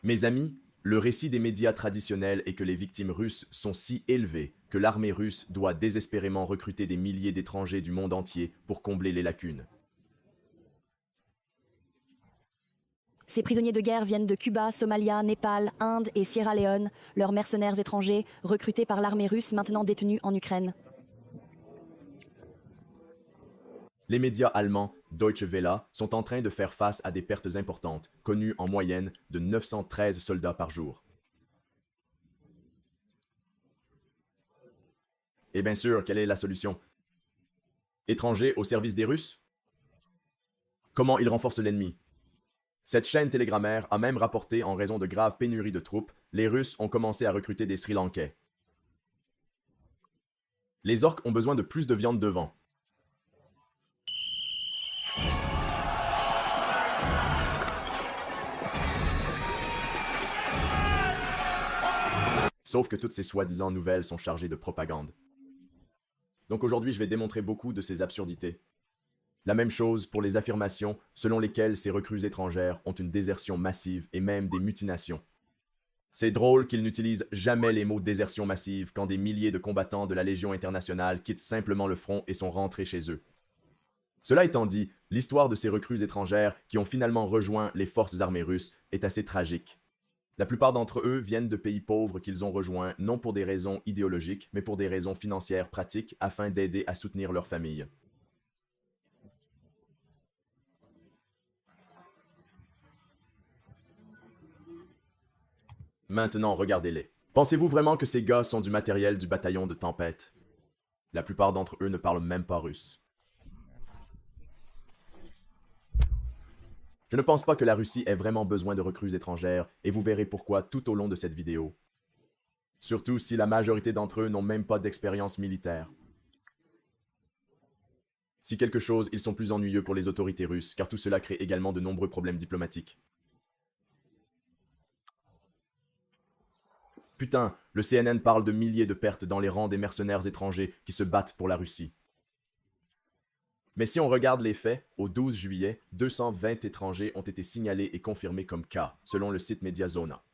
Mes amis, le récit des médias traditionnels est que les victimes russes sont si élevées que l'armée russe doit désespérément recruter des milliers d'étrangers du monde entier pour combler les lacunes. Ces prisonniers de guerre viennent de Cuba, Somalia, Népal, Inde et Sierra Leone, leurs mercenaires étrangers, recrutés par l'armée russe maintenant détenus en Ukraine. Les médias allemands, Deutsche Welle, sont en train de faire face à des pertes importantes, connues en moyenne de 913 soldats par jour. Et bien sûr, quelle est la solution? Étrangers au service des Russes? Comment ils renforcent l'ennemi? Cette chaîne télégrammaire a même rapporté en raison de graves pénuries de troupes, les Russes ont commencé à recruter des Sri Lankais. Les orques ont besoin de plus de viande de vent. Sauf que toutes ces soi-disant nouvelles sont chargées de propagande. Donc aujourd'hui, je vais démontrer beaucoup de ces absurdités. La même chose pour les affirmations selon lesquelles ces recrues étrangères ont une désertion massive et même des mutinations. C'est drôle qu'ils n'utilisent jamais les mots désertion massive quand des milliers de combattants de la Légion internationale quittent simplement le front et sont rentrés chez eux. Cela étant dit, l'histoire de ces recrues étrangères qui ont finalement rejoint les forces armées russes est assez tragique. La plupart d'entre eux viennent de pays pauvres qu'ils ont rejoints non pour des raisons idéologiques, mais pour des raisons financières pratiques afin d'aider à soutenir leurs familles. Maintenant, regardez-les. Pensez-vous vraiment que ces gars sont du matériel du bataillon de Tempête? La plupart d'entre eux ne parlent même pas russe. Je ne pense pas que la Russie ait vraiment besoin de recrues étrangères, et vous verrez pourquoi tout au long de cette vidéo. Surtout si la majorité d'entre eux n'ont même pas d'expérience militaire. Si quelque chose, ils sont plus ennuyeux pour les autorités russes, car tout cela crée également de nombreux problèmes diplomatiques. Putain, le CNN parle de milliers de pertes dans les rangs des mercenaires étrangers qui se battent pour la Russie. Mais si on regarde les faits, au 12 juillet, 220 étrangers ont été signalés et confirmés comme cas, selon le site Mediazona.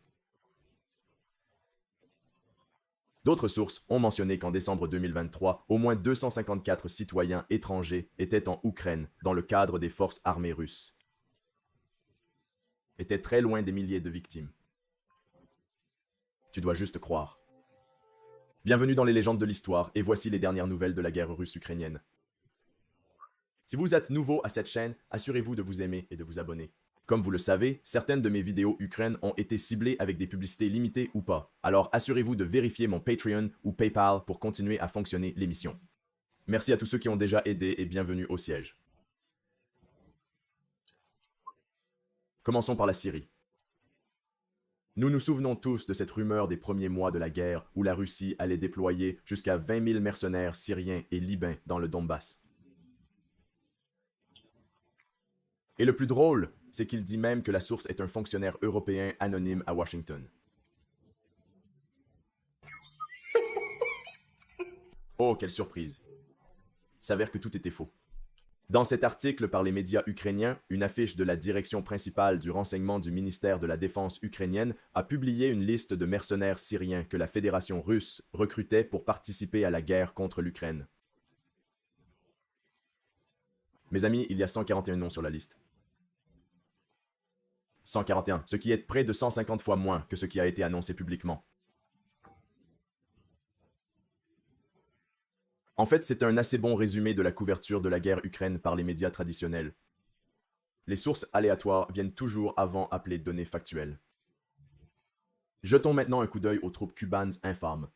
D'autres sources ont mentionné qu'en décembre 2023, au moins 254 citoyens étrangers étaient en Ukraine dans le cadre des forces armées russes. Étaient très loin des milliers de victimes. Tu dois juste croire. Bienvenue dans les légendes de l'histoire, et voici les dernières nouvelles de la guerre russe-ukrainienne. Si vous êtes nouveau à cette chaîne, assurez-vous de vous aimer et de vous abonner. Comme vous le savez, certaines de mes vidéos Ukraine ont été ciblées avec des publicités limitées ou pas, alors assurez-vous de vérifier mon Patreon ou PayPal pour continuer à fonctionner l'émission. Merci à tous ceux qui ont déjà aidé et bienvenue au siège. Commençons par la Syrie. Nous nous souvenons tous de cette rumeur des premiers mois de la guerre où la Russie allait déployer jusqu'à 20 000 mercenaires syriens et libyens dans le Donbass. Et le plus drôle, c'est qu'il dit même que la source est un fonctionnaire européen anonyme à Washington. Oh, quelle surprise! S'avère que tout était faux. Dans cet article par les médias ukrainiens, une affiche de la direction principale du renseignement du ministère de la Défense ukrainienne a publié une liste de mercenaires syriens que la Fédération russe recrutait pour participer à la guerre contre l'Ukraine. Mes amis, il y a 141 noms sur la liste. 141, ce qui est près de 150 fois moins que ce qui a été annoncé publiquement. En fait, c'est un assez bon résumé de la couverture de la guerre Ukraine par les médias traditionnels. Les sources aléatoires viennent toujours avant appelées données factuelles. Jetons maintenant un coup d'œil aux troupes cubanes infâmes.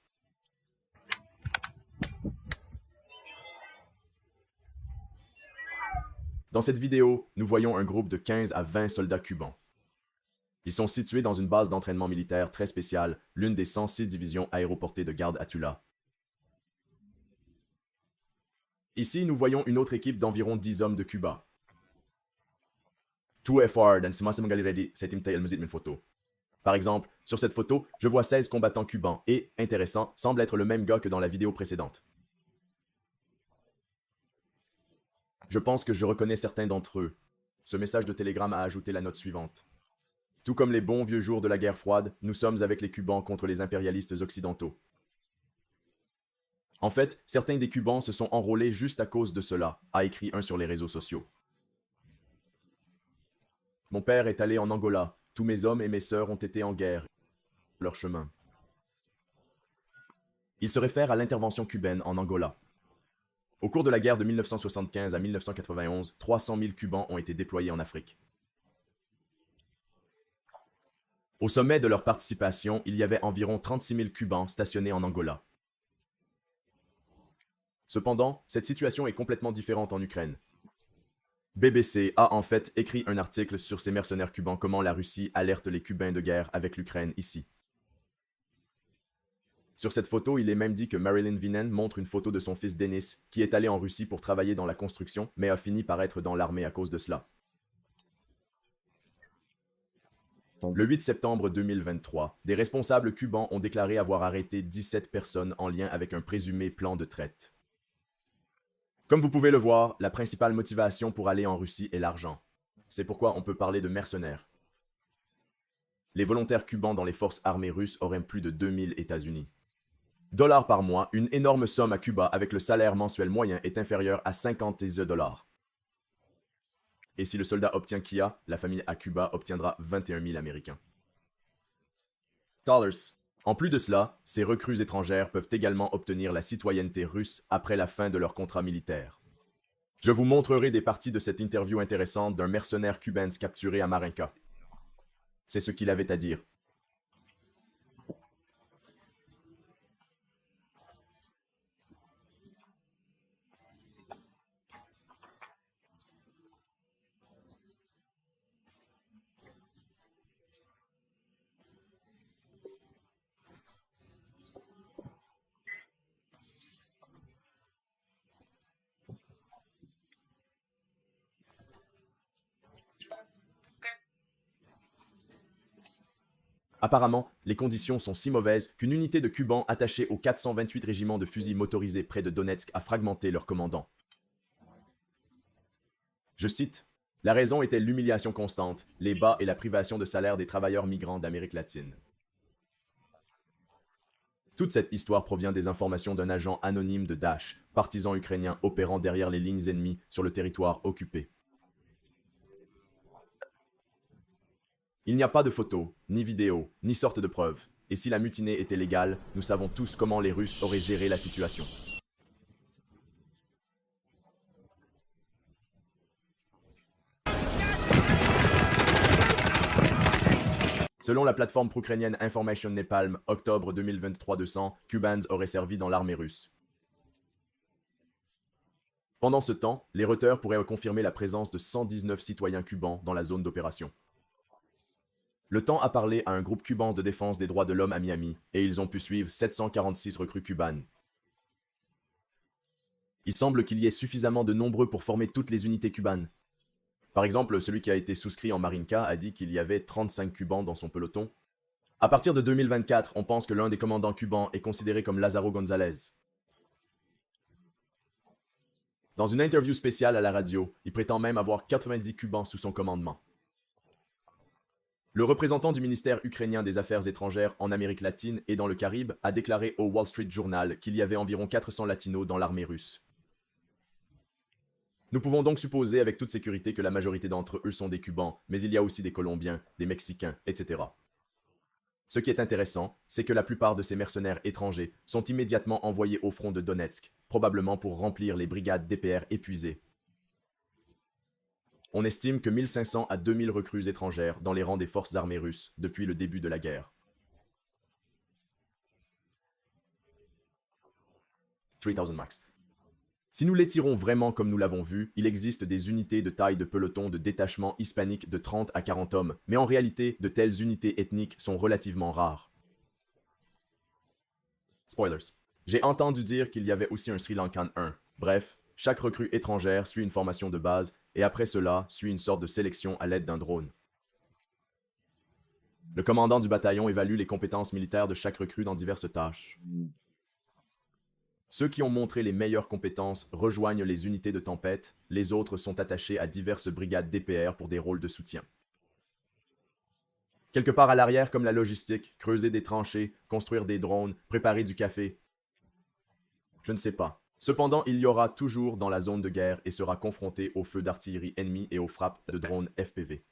Dans cette vidéo, nous voyons un groupe de 15 à 20 soldats cubains. Ils sont situés dans une base d'entraînement militaire très spéciale, l'une des 106 divisions aéroportées de garde à Tula. Ici, nous voyons une autre équipe d'environ 10 hommes de Cuba. Par exemple, sur cette photo, je vois 16 combattants cubains et, intéressant, semble être le même gars que dans la vidéo précédente. Je pense que je reconnais certains d'entre eux. Ce message de télégramme a ajouté la note suivante. Tout comme les bons vieux jours de la guerre froide, nous sommes avec les Cubans contre les impérialistes occidentaux. En fait, certains des Cubans se sont enrôlés juste à cause de cela, a écrit un sur les réseaux sociaux. Mon père est allé en Angola, tous mes hommes et mes sœurs ont été en guerre, leur chemin. Il se réfère à l'intervention cubaine en Angola. Au cours de la guerre de 1975 à 1991, 300 000 Cubans ont été déployés en Afrique. Au sommet de leur participation, il y avait environ 36 000 Cubans stationnés en Angola. Cependant, cette situation est complètement différente en Ukraine. BBC a en fait écrit un article sur ces mercenaires cubains, comment la Russie alerte les Cubains de guerre avec l'Ukraine ici. Sur cette photo, il est même dit que Marilyn Vinen montre une photo de son fils Denis, qui est allé en Russie pour travailler dans la construction, mais a fini par être dans l'armée à cause de cela. Le 8 septembre 2023, des responsables cubains ont déclaré avoir arrêté 17 personnes en lien avec un présumé plan de traite. Comme vous pouvez le voir, la principale motivation pour aller en Russie est l'argent. C'est pourquoi on peut parler de mercenaires. Les volontaires cubains dans les forces armées russes auraient plus de 2000 États-Unis. Dollars par mois, une énorme somme à Cuba avec le salaire mensuel moyen est inférieur à 50 $. Et si le soldat obtient Kia, la famille à Cuba obtiendra 21 000 Américains. Dollars. En plus de cela, ces recrues étrangères peuvent également obtenir la citoyenneté russe après la fin de leur contrat militaire. Je vous montrerai des parties de cette interview intéressante d'un mercenaire cubain capturé à Marinka. C'est ce qu'il avait à dire. Apparemment, les conditions sont si mauvaises qu'une unité de Cubans attachée au 428 régiment de fusils motorisés près de Donetsk a fragmenté leur commandant. Je cite, « La raison était l'humiliation constante, les bas et la privation de salaire des travailleurs migrants d'Amérique latine. » Toute cette histoire provient des informations d'un agent anonyme de Daesh, partisan ukrainien opérant derrière les lignes ennemies sur le territoire occupé. Il n'y a pas de photos, ni vidéos, ni sorte de preuves. Et si la mutinée était légale, nous savons tous comment les Russes auraient géré la situation. Selon la plateforme pro-ukrainienne Information Nepal, octobre 2023 200, Cubans auraient servi dans l'armée russe. Pendant ce temps, les Reuters pourraient confirmer la présence de 119 citoyens cubans dans la zone d'opération. Le Temps a parlé à un groupe cubain de défense des droits de l'homme à Miami, et ils ont pu suivre 746 recrues cubanes. Il semble qu'il y ait suffisamment de nombreux pour former toutes les unités cubanes. Par exemple, celui qui a été souscrit en Marinka a dit qu'il y avait 35 Cubans dans son peloton. À partir de 2024, on pense que l'un des commandants cubans est considéré comme Lázaro González. Dans une interview spéciale à la radio, il prétend même avoir 90 Cubans sous son commandement. Le représentant du ministère ukrainien des Affaires étrangères en Amérique latine et dans le Caribe a déclaré au Wall Street Journal qu'il y avait environ 400 latinos dans l'armée russe. Nous pouvons donc supposer avec toute sécurité que la majorité d'entre eux sont des Cubans, mais il y a aussi des Colombiens, des Mexicains, etc. Ce qui est intéressant, c'est que la plupart de ces mercenaires étrangers sont immédiatement envoyés au front de Donetsk, probablement pour remplir les brigades DPR épuisées. On estime que 1500 à 2000 recrues étrangères dans les rangs des forces armées russes depuis le début de la guerre. 3000 max. Si nous l'étirons vraiment comme nous l'avons vu, il existe des unités de taille de peloton de détachement hispanique de 30 à 40 hommes, mais en réalité, de telles unités ethniques sont relativement rares. Spoilers. J'ai entendu dire qu'il y avait aussi un Sri Lankan 1. Bref, chaque recrue étrangère suit une formation de base, et après cela, suit une sorte de sélection à l'aide d'un drone. Le commandant du bataillon évalue les compétences militaires de chaque recrue dans diverses tâches. Ceux qui ont montré les meilleures compétences rejoignent les unités de tempête, les autres sont attachés à diverses brigades DPR pour des rôles de soutien. Quelque part à l'arrière comme la logistique, creuser des tranchées, construire des drones, préparer du café. Je ne sais pas. Cependant, il y aura toujours dans la zone de guerre et sera confronté aux feux d'artillerie ennemis et aux frappes de drones FPV.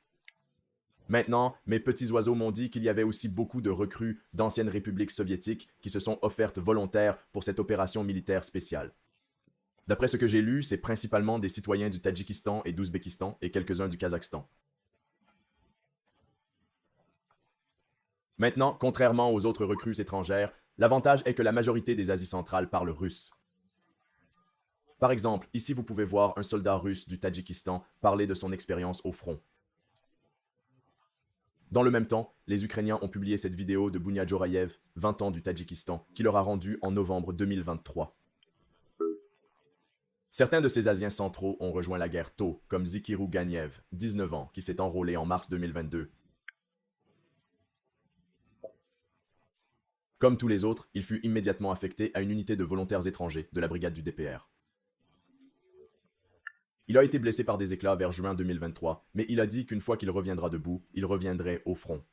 Maintenant, mes petits oiseaux m'ont dit qu'il y avait aussi beaucoup de recrues d'anciennes républiques soviétiques qui se sont offertes volontaires pour cette opération militaire spéciale. D'après ce que j'ai lu, c'est principalement des citoyens du Tadjikistan et d'Ouzbékistan et quelques-uns du Kazakhstan. Maintenant, contrairement aux autres recrues étrangères, l'avantage est que la majorité des Asies centrales parlent russe. Par exemple, ici vous pouvez voir un soldat russe du Tadjikistan parler de son expérience au front. Dans le même temps, les Ukrainiens ont publié cette vidéo de Bounia Djoraïev, 20 ans du Tadjikistan, qui leur a rendu en novembre 2023. Certains de ces Asiens centraux ont rejoint la guerre tôt, comme Zikiru Ganiev, 19 ans, qui s'est enrôlé en mars 2022. Comme tous les autres, il fut immédiatement affecté à une unité de volontaires étrangers de la brigade du DPR. Il a été blessé par des éclats vers juin 2023, mais il a dit qu'une fois qu'il reviendra debout, il reviendrait au front.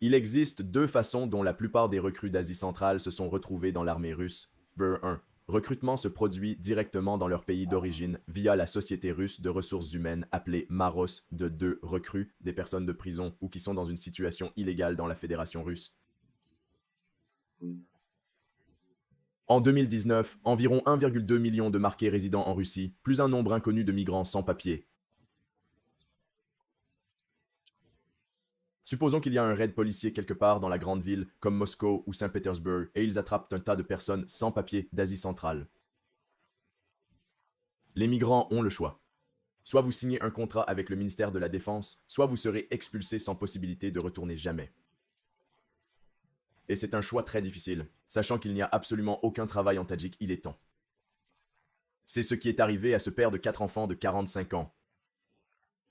Il existe deux façons dont la plupart des recrues d'Asie centrale se sont retrouvés dans l'armée russe. Ver 1. Recrutement se produit directement dans leur pays d'origine via la société russe de ressources humaines appelée Maros de 2 recrues, des personnes de prison ou qui sont dans une situation illégale dans la Fédération russe. En 2019, environ 1,2 million de marqués résidant en Russie, plus un nombre inconnu de migrants sans papier. Supposons qu'il y a un raid policier quelque part dans la grande ville, comme Moscou ou Saint-Pétersbourg, et ils attrapent un tas de personnes sans papier d'Asie centrale. Les migrants ont le choix. Soit vous signez un contrat avec le ministère de la Défense, soit vous serez expulsé sans possibilité de retourner jamais. Et c'est un choix très difficile, sachant qu'il n'y a absolument aucun travail en Tadjik, il est temps. C'est ce qui est arrivé à ce père de 4 enfants de 45 ans.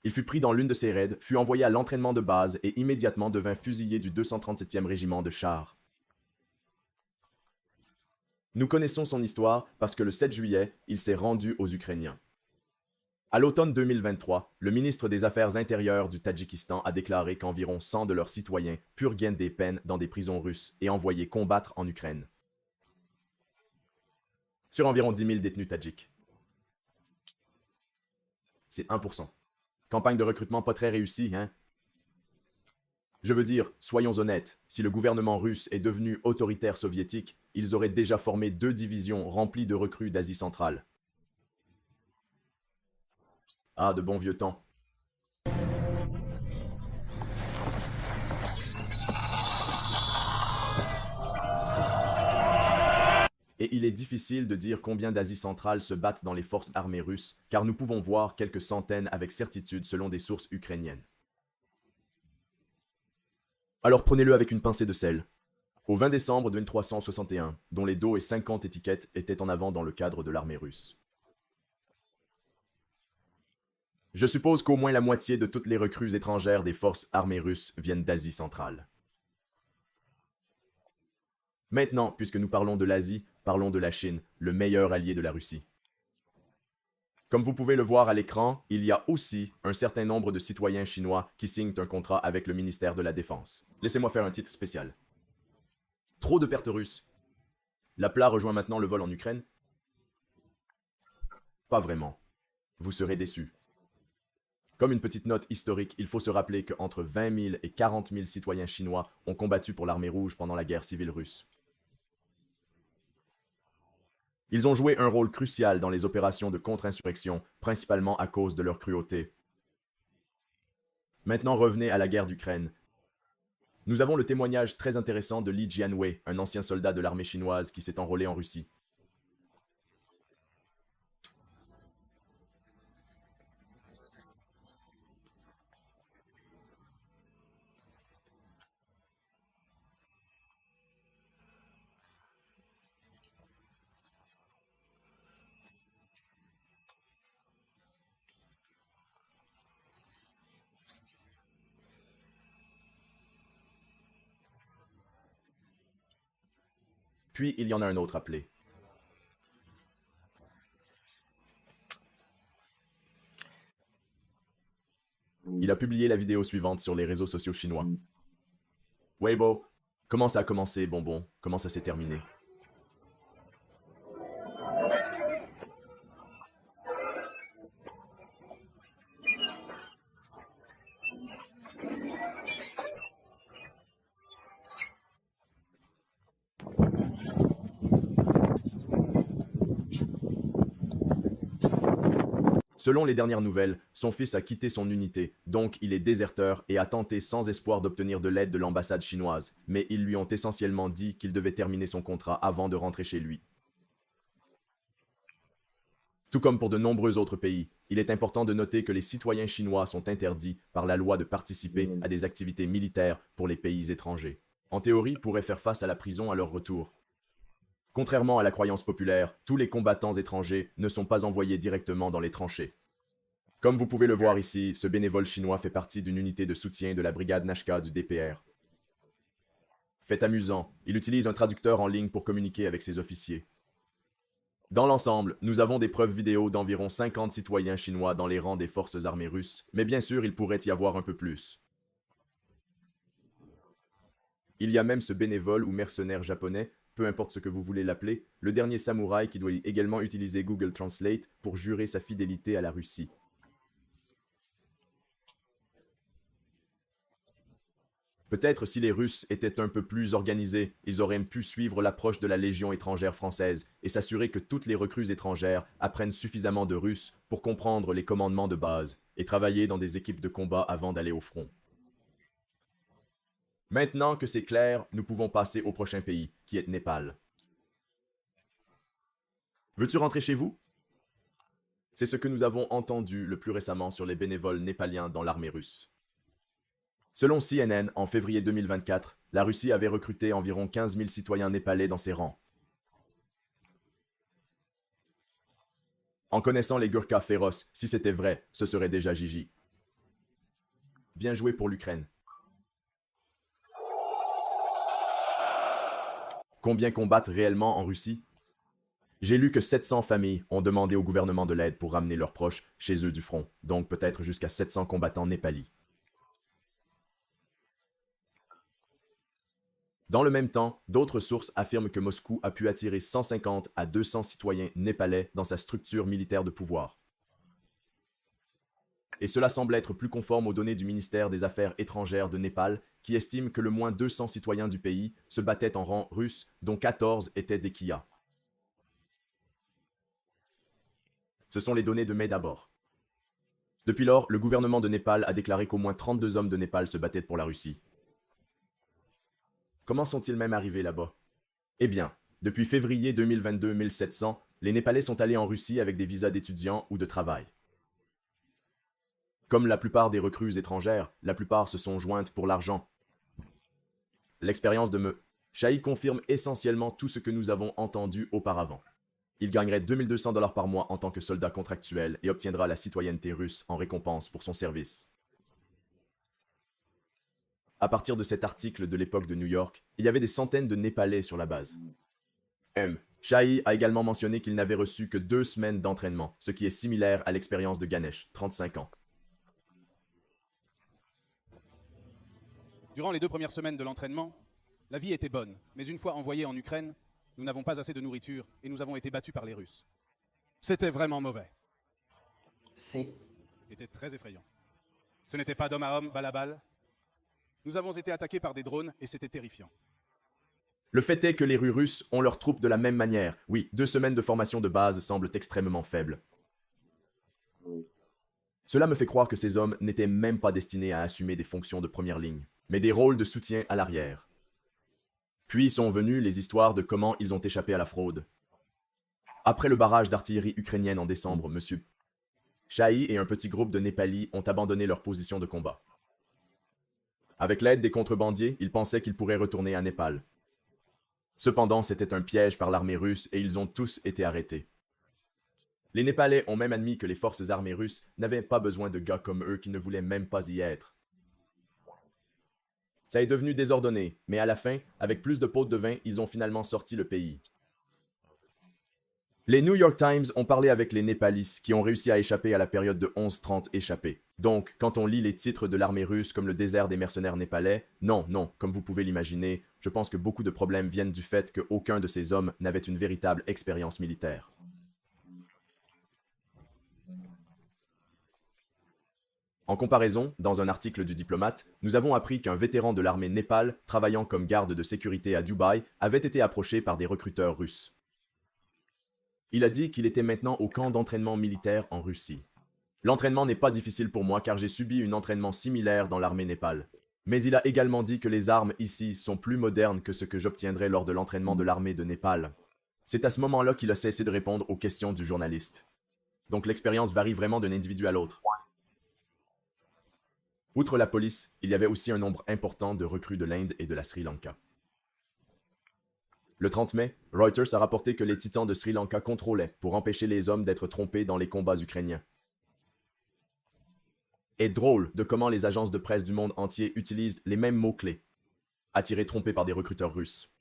Il fut pris dans l'une de ses raids, fut envoyé à l'entraînement de base et immédiatement devint fusillé du 237e régiment de chars. Nous connaissons son histoire parce que le 7 juillet, il s'est rendu aux Ukrainiens. À l'automne 2023, le ministre des Affaires intérieures du Tadjikistan a déclaré qu'environ 100 de leurs citoyens purguaient des peines dans des prisons russes et envoyés combattre en Ukraine. Sur environ 10 000 détenus tadjiks. C'est 1%. Campagne de recrutement pas très réussie, hein? Je veux dire, soyons honnêtes, si le gouvernement russe est devenu autoritaire soviétique, ils auraient déjà formé 2 divisions remplies de recrues d'Asie centrale. Ah, de bons vieux temps. Et il est difficile de dire combien d'Asie centrale se battent dans les forces armées russes, car nous pouvons voir quelques centaines avec certitude selon des sources ukrainiennes. Alors prenez-le avec une pincée de sel. Au 20 décembre 2361, dont les dos et 50 étiquettes étaient en avant dans le cadre de l'armée russe. Je suppose qu'au moins la moitié de toutes les recrues étrangères des forces armées russes viennent d'Asie centrale. Maintenant, puisque nous parlons de l'Asie, parlons de la Chine, le meilleur allié de la Russie. Comme vous pouvez le voir à l'écran, il y a aussi un certain nombre de citoyens chinois qui signent un contrat avec le ministère de la Défense. Laissez-moi faire un titre spécial. Trop de pertes russes. L'APLA rejoint maintenant le vol en Ukraine? Pas vraiment. Vous serez déçus. Comme une petite note historique, il faut se rappeler qu'entre 20 000 et 40 000 citoyens chinois ont combattu pour l'armée rouge pendant la guerre civile russe. Ils ont joué un rôle crucial dans les opérations de contre-insurrection, principalement à cause de leur cruauté. Maintenant revenez à la guerre d'Ukraine. Nous avons le témoignage très intéressant de Li Jianwei, un ancien soldat de l'armée chinoise qui s'est enrôlé en Russie. Puis il y en a un autre appelé. Il a publié la vidéo suivante sur les réseaux sociaux chinois. Weibo, comment ça a commencé, bonbon? Comment ça s'est terminé? Selon les dernières nouvelles, son fils a quitté son unité, donc il est déserteur et a tenté sans espoir d'obtenir de l'aide de l'ambassade chinoise, mais ils lui ont essentiellement dit qu'il devait terminer son contrat avant de rentrer chez lui. Tout comme pour de nombreux autres pays, il est important de noter que les citoyens chinois sont interdits par la loi de participer à des activités militaires pour les pays étrangers. En théorie, ils pourraient faire face à la prison à leur retour. Contrairement à la croyance populaire, tous les combattants étrangers ne sont pas envoyés directement dans les tranchées. Comme vous pouvez le voir ici, ce bénévole chinois fait partie d'une unité de soutien de la brigade Nashka du DPR. Fait amusant, il utilise un traducteur en ligne pour communiquer avec ses officiers. Dans l'ensemble, nous avons des preuves vidéo d'environ 50 citoyens chinois dans les rangs des forces armées russes, mais bien sûr il pourrait y avoir un peu plus. Il y a même ce bénévole ou mercenaire japonais, peu importe ce que vous voulez l'appeler, le dernier samouraï qui doit également utiliser Google Translate pour jurer sa fidélité à la Russie. Peut-être si les Russes étaient un peu plus organisés, ils auraient pu suivre l'approche de la Légion étrangère française et s'assurer que toutes les recrues étrangères apprennent suffisamment de russe pour comprendre les commandements de base et travailler dans des équipes de combat avant d'aller au front. Maintenant que c'est clair, nous pouvons passer au prochain pays, qui est Népal. Veux-tu rentrer chez vous? C'est ce que nous avons entendu le plus récemment sur les bénévoles népaliens dans l'armée russe. Selon CNN, en février 2024, la Russie avait recruté environ 15 000 citoyens népalais dans ses rangs. En connaissant les Gurkhas féroces, si c'était vrai, ce serait déjà Gigi. Bien joué pour l'Ukraine. Combien combattent réellement en Russie? J'ai lu que 700 familles ont demandé au gouvernement de l'aide pour ramener leurs proches chez eux du front, donc peut-être jusqu'à 700 combattants népalis. Dans le même temps, d'autres sources affirment que Moscou a pu attirer 150 à 200 citoyens népalais dans sa structure militaire de pouvoir. Et cela semble être plus conforme aux données du ministère des Affaires étrangères de Népal, qui estime que le moins 200 citoyens du pays se battaient en rang russe, dont 14 étaient des Kia. Ce sont les données de mai d'abord. Depuis lors, le gouvernement de Népal a déclaré qu'au moins 32 hommes de Népal se battaient pour la Russie. Comment sont-ils même arrivés là-bas? Eh bien, depuis février 2022 1700, les Népalais sont allés en Russie avec des visas d'étudiants ou de travail. Comme la plupart des recrues étrangères, la plupart se sont jointes pour l'argent. L'expérience de M. Shahi confirme essentiellement tout ce que nous avons entendu auparavant. Il gagnerait 2200 $ par mois en tant que soldat contractuel et obtiendra la citoyenneté russe en récompense pour son service. À partir de cet article de l'époque de New York, il y avait des centaines de Népalais sur la base. M. Shahi a également mentionné qu'il n'avait reçu que 2 semaines d'entraînement, ce qui est similaire à l'expérience de Ganesh, 35 ans. Durant les 2 premières semaines de l'entraînement, la vie était bonne, mais une fois envoyés en Ukraine, nous n'avons pas assez de nourriture et nous avons été battus par les Russes. C'était vraiment mauvais. C'était très effrayant. Ce n'était pas d'homme à homme, balle à balle. Nous avons été attaqués par des drones et c'était terrifiant. Le fait est que les Russes ont leurs troupes de la même manière. Oui, 2 semaines de formation de base semblent extrêmement faibles. Cela me fait croire que ces hommes n'étaient même pas destinés à assumer des fonctions de première ligne, mais des rôles de soutien à l'arrière. Puis sont venues les histoires de comment ils ont échappé à la fraude. Après le barrage d'artillerie ukrainienne en décembre, M. Shahi et un petit groupe de Népalis ont abandonné leur position de combat. Avec l'aide des contrebandiers, ils pensaient qu'ils pourraient retourner à Népal. Cependant, c'était un piège par l'armée russe et ils ont tous été arrêtés. Les Népalais ont même admis que les forces armées russes n'avaient pas besoin de gars comme eux qui ne voulaient même pas y être. Ça est devenu désordonné, mais à la fin, avec plus de pots de vin, ils ont finalement sorti le pays. Les New York Times ont parlé avec les Népalis qui ont réussi à échapper à la période de 11-30 échappés. Donc, quand on lit les titres de l'armée russe comme le désert des mercenaires népalais, non, comme vous pouvez l'imaginer, je pense que beaucoup de problèmes viennent du fait qu'aucun de ces hommes n'avait une véritable expérience militaire. En comparaison, dans un article du Diplomate, nous avons appris qu'un vétéran de l'armée Népal, travaillant comme garde de sécurité à Dubaï, avait été approché par des recruteurs russes. Il a dit qu'il était maintenant au camp d'entraînement militaire en Russie. L'entraînement n'est pas difficile pour moi car j'ai subi un entraînement similaire dans l'armée Népal. Mais il a également dit que les armes ici sont plus modernes que ce que j'obtiendrais lors de l'entraînement de l'armée de Népal. C'est à ce moment-là qu'il a cessé de répondre aux questions du journaliste. Donc l'expérience varie vraiment d'un individu à l'autre. Outre la police, il y avait aussi un nombre important de recrues de l'Inde et de la Sri Lanka. Le 30 mai, Reuters a rapporté que les titans de Sri Lanka contrôlaient pour empêcher les hommes d'être trompés dans les combats ukrainiens. Et drôle de comment les agences de presse du monde entier utilisent les mêmes mots-clés. Attirés trompés par des recruteurs russes.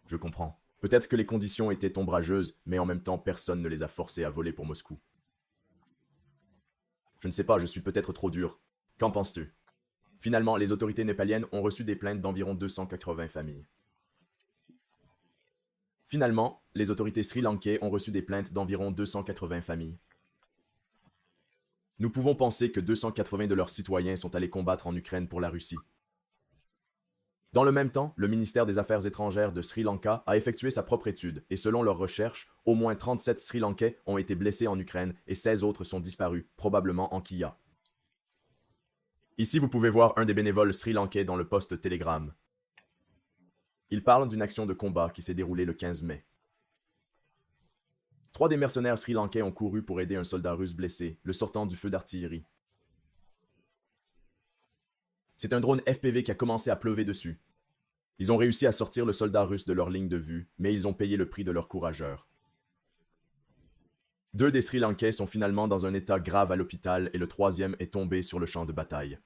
Je comprends. Peut-être que les conditions étaient ombrageuses, mais en même temps personne ne les a forcés à voler pour Moscou. Je ne sais pas, je suis peut-être trop dur. Qu'en penses-tu? Finalement, les autorités népaliennes ont reçu des plaintes d'environ 280 familles. Finalement, les autorités sri-lankaises ont reçu des plaintes d'environ 280 familles. Nous pouvons penser que 280 de leurs citoyens sont allés combattre en Ukraine pour la Russie. Dans le même temps, le ministère des Affaires étrangères de Sri Lanka a effectué sa propre étude, et selon leurs recherches, au moins 37 Sri Lankais ont été blessés en Ukraine et 16 autres sont disparus, probablement en Kiev. Ici, vous pouvez voir un des bénévoles sri-lankais dans le post Telegram. Il parle d'une action de combat qui s'est déroulée le 15 mai. 3 des mercenaires sri-lankais ont couru pour aider un soldat russe blessé, le sortant du feu d'artillerie. C'est un drone FPV qui a commencé à pleuver dessus. Ils ont réussi à sortir le soldat russe de leur ligne de vue, mais ils ont payé le prix de leur courageur. 2 des Sri Lankais sont finalement dans un état grave à l'hôpital et le 3e est tombé sur le champ de bataille.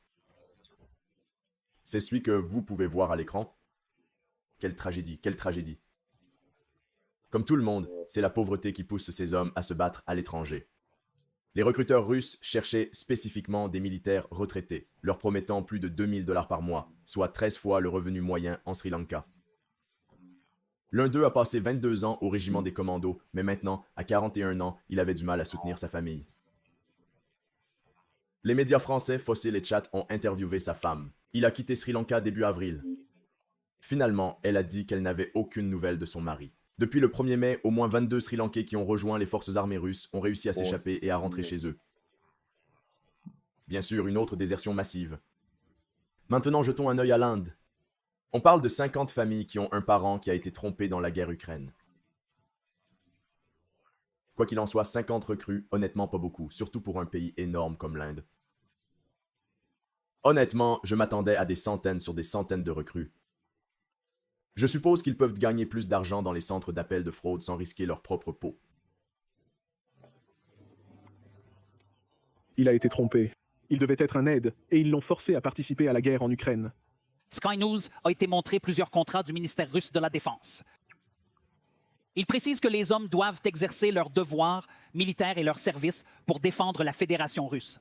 C'est celui que vous pouvez voir à l'écran. Quelle tragédie, quelle tragédie. Comme tout le monde, c'est la pauvreté qui pousse ces hommes à se battre à l'étranger. Les recruteurs russes cherchaient spécifiquement des militaires retraités, leur promettant plus de 2000 $ par mois, soit 13 fois le revenu moyen en Sri Lanka. L'un d'eux a passé 22 ans au régiment des commandos, mais maintenant, à 41 ans, il avait du mal à soutenir sa famille. Les médias français, Fossil et Chat ont interviewé sa femme. Il a quitté Sri Lanka début avril. Finalement, elle a dit qu'elle n'avait aucune nouvelle de son mari. Depuis le 1er mai, au moins 22 Sri Lankais qui ont rejoint les forces armées russes ont réussi à s'échapper et à rentrer chez eux. Bien sûr, une autre désertion massive. Maintenant, jetons un œil à l'Inde. On parle de 50 familles qui ont un parent qui a été trompé dans la guerre Ukraine. Quoi qu'il en soit, 50 recrues, honnêtement pas beaucoup, surtout pour un pays énorme comme l'Inde. Honnêtement, je m'attendais à des centaines sur des centaines de recrues. Je suppose qu'ils peuvent gagner plus d'argent dans les centres d'appel de fraude sans risquer leur propre peau. Il a été trompé. Il devait être un aide, et ils l'ont forcé à participer à la guerre en Ukraine. Sky News a été montré plusieurs contrats du ministère russe de la Défense. Il précise que les hommes doivent exercer leurs devoirs militaires et leurs services pour défendre la Fédération russe.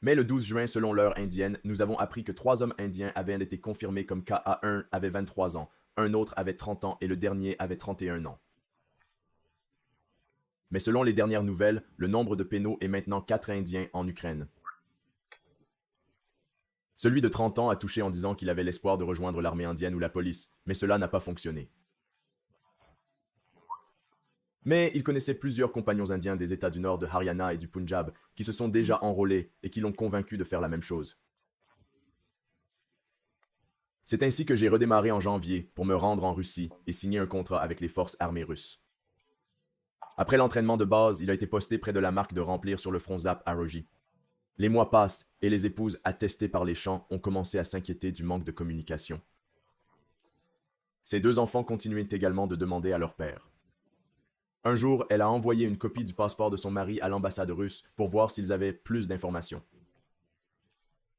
Mais le 12 juin, selon l'heure indienne, nous avons appris que 3 hommes indiens avaient été confirmés comme KA1 avait 23 ans, un autre avait 30 ans et le dernier avait 31 ans. Mais selon les dernières nouvelles, le nombre de pénaux est maintenant 4 Indiens en Ukraine. Celui de 30 ans a touché en disant qu'il avait l'espoir de rejoindre l'armée indienne ou la police, mais cela n'a pas fonctionné. Mais il connaissait plusieurs compagnons indiens des États du Nord de Haryana et du Punjab qui se sont déjà enrôlés et qui l'ont convaincu de faire la même chose. C'est ainsi que j'ai redémarré en janvier pour me rendre en Russie et signer un contrat avec les forces armées russes. Après l'entraînement de base, il a été posté près de la marque de remplir sur le front Zap à Rogi. Les mois passent et les épouses attestées par les champs ont commencé à s'inquiéter du manque de communication. Ces 2 enfants continuaient également de demander à leur père. Un jour, elle a envoyé une copie du passeport de son mari à l'ambassade russe pour voir s'ils avaient plus d'informations.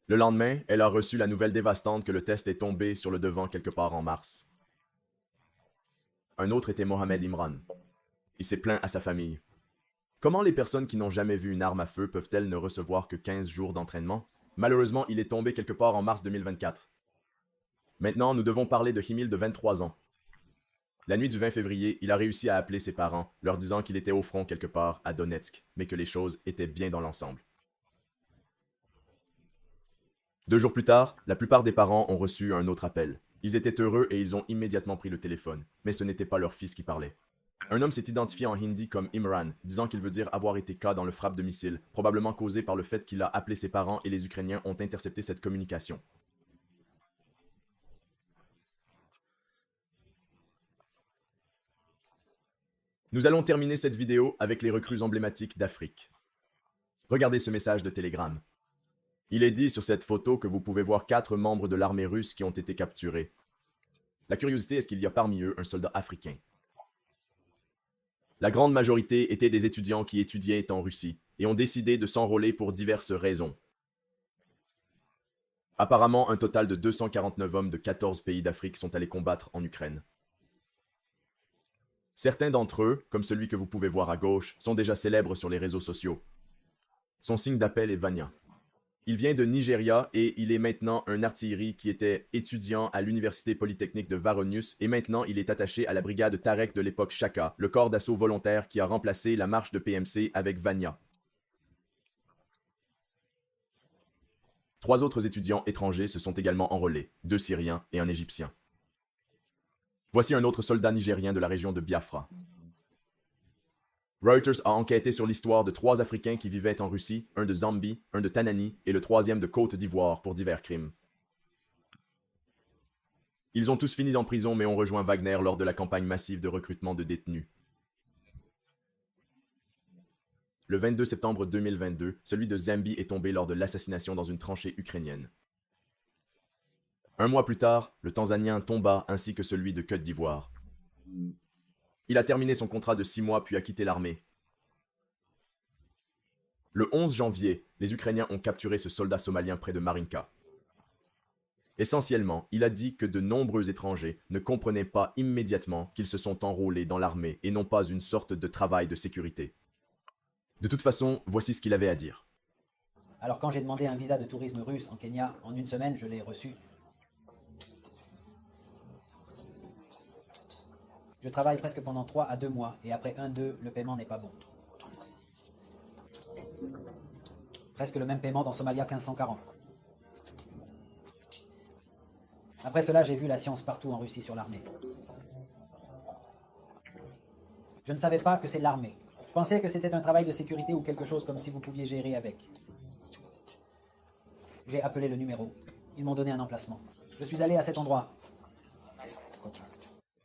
Le lendemain, elle a reçu la nouvelle dévastante que le test est tombé sur le devant quelque part en mars. Un autre était Mohamed Imran. Il s'est plaint à sa famille. Comment les personnes qui n'ont jamais vu une arme à feu peuvent-elles ne recevoir que 15 jours d'entraînement? Malheureusement, il est tombé quelque part en mars 2024. Maintenant, nous devons parler de Himil de 23 ans. La nuit du 20 février, il a réussi à appeler ses parents, leur disant qu'il était au front quelque part à Donetsk, mais que les choses étaient bien dans l'ensemble. 2 jours plus tard, la plupart des parents ont reçu un autre appel. Ils étaient heureux et ils ont immédiatement pris le téléphone, mais ce n'était pas leur fils qui parlait. Un homme s'est identifié en hindi comme Imran, disant qu'il veut dire avoir été cas dans le frappe de missile, probablement causé par le fait qu'il a appelé ses parents et les Ukrainiens ont intercepté cette communication. Nous allons terminer cette vidéo avec les recrues emblématiques d'Afrique. Regardez ce message de Telegram. Il est dit sur cette photo que vous pouvez voir 4 membres de l'armée russe qui ont été capturés. La curiosité est qu'il y a parmi eux un soldat africain. La grande majorité étaient des étudiants qui étudiaient en Russie et ont décidé de s'enrôler pour diverses raisons. Apparemment, un total de 249 hommes de 14 pays d'Afrique sont allés combattre en Ukraine. Certains d'entre eux, comme celui que vous pouvez voir à gauche, sont déjà célèbres sur les réseaux sociaux. Son signe d'appel est Vanya. Il vient de Nigeria et il est maintenant un artillerie qui était étudiant à l'Université Polytechnique de Varonius et maintenant il est attaché à la brigade Tarek de l'époque Shaka, le corps d'assaut volontaire qui a remplacé la marche de PMC avec Vanya. 3 autres étudiants étrangers se sont également enrôlés, 2 Syriens et un Égyptien. Voici un autre soldat nigérien de la région de Biafra. Reuters a enquêté sur l'histoire de 3 Africains qui vivaient en Russie, un de Zambie, un de Tanzanie et le 3e de Côte d'Ivoire pour divers crimes. Ils ont tous fini en prison mais ont rejoint Wagner lors de la campagne massive de recrutement de détenus. Le 22 septembre 2022, celui de Zambie est tombé lors de l'assassination dans une tranchée ukrainienne. 1 mois plus tard, le Tanzanien tomba ainsi que celui de Côte d'Ivoire. Il a terminé son contrat de 6 mois puis a quitté l'armée. Le 11 janvier, les Ukrainiens ont capturé ce soldat somalien près de Marinka. Essentiellement, il a dit que de nombreux étrangers ne comprenaient pas immédiatement qu'ils se sont enrôlés dans l'armée et non pas une sorte de travail de sécurité. De toute façon, voici ce qu'il avait à dire. Alors quand j'ai demandé un visa de tourisme russe en Kenya, en 1 semaine, je l'ai reçu. Je travaille presque pendant 3 à 2 mois, et après 1-2, le paiement n'est pas bon. Presque le même paiement dans Somalia 1540. Après cela, j'ai vu la science partout en Russie sur l'armée. Je ne savais pas que c'est l'armée. Je pensais que c'était un travail de sécurité ou quelque chose comme si vous pouviez gérer avec. J'ai appelé le numéro. Ils m'ont donné un emplacement. Je suis allé à cet endroit.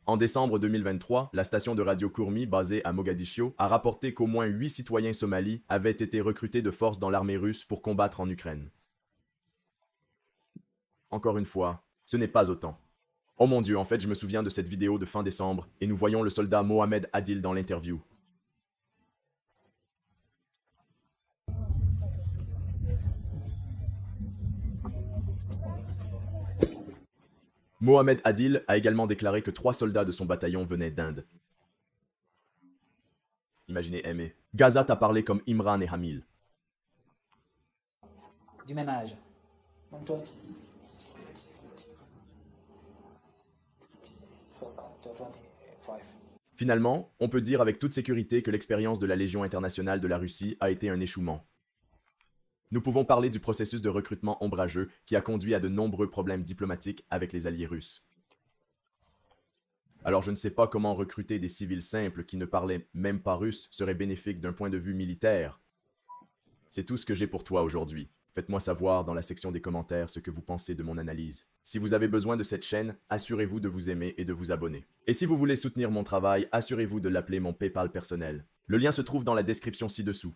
En décembre 2023, la station de radio Kurmi, basée à Mogadiscio, a rapporté qu'au moins 8 citoyens somalis avaient été recrutés de force dans l'armée russe pour combattre en Ukraine. Encore une fois, ce n'est pas autant. Oh mon Dieu, en fait, je me souviens de cette vidéo de fin décembre, et nous voyons le soldat Mohamed Adil dans l'interview. Mohamed Adil a également déclaré que 3 soldats de son bataillon venaient d'Inde. Imaginez aimer. Gaza t'a parlé comme Imran et Hamil. Du même âge. Finalement, on peut dire avec toute sécurité que l'expérience de la Légion internationale de la Russie a été un échouement. Nous pouvons parler du processus de recrutement ombrageux qui a conduit à de nombreux problèmes diplomatiques avec les alliés russes. Alors je ne sais pas comment recruter des civils simples qui ne parlaient même pas russe serait bénéfique d'un point de vue militaire. C'est tout ce que j'ai pour toi aujourd'hui. Faites-moi savoir dans la section des commentaires ce que vous pensez de mon analyse. Si vous avez besoin de cette chaîne, assurez-vous de vous aimer et de vous abonner. Et si vous voulez soutenir mon travail, assurez-vous de l'appeler mon PayPal personnel. Le lien se trouve dans la description ci-dessous.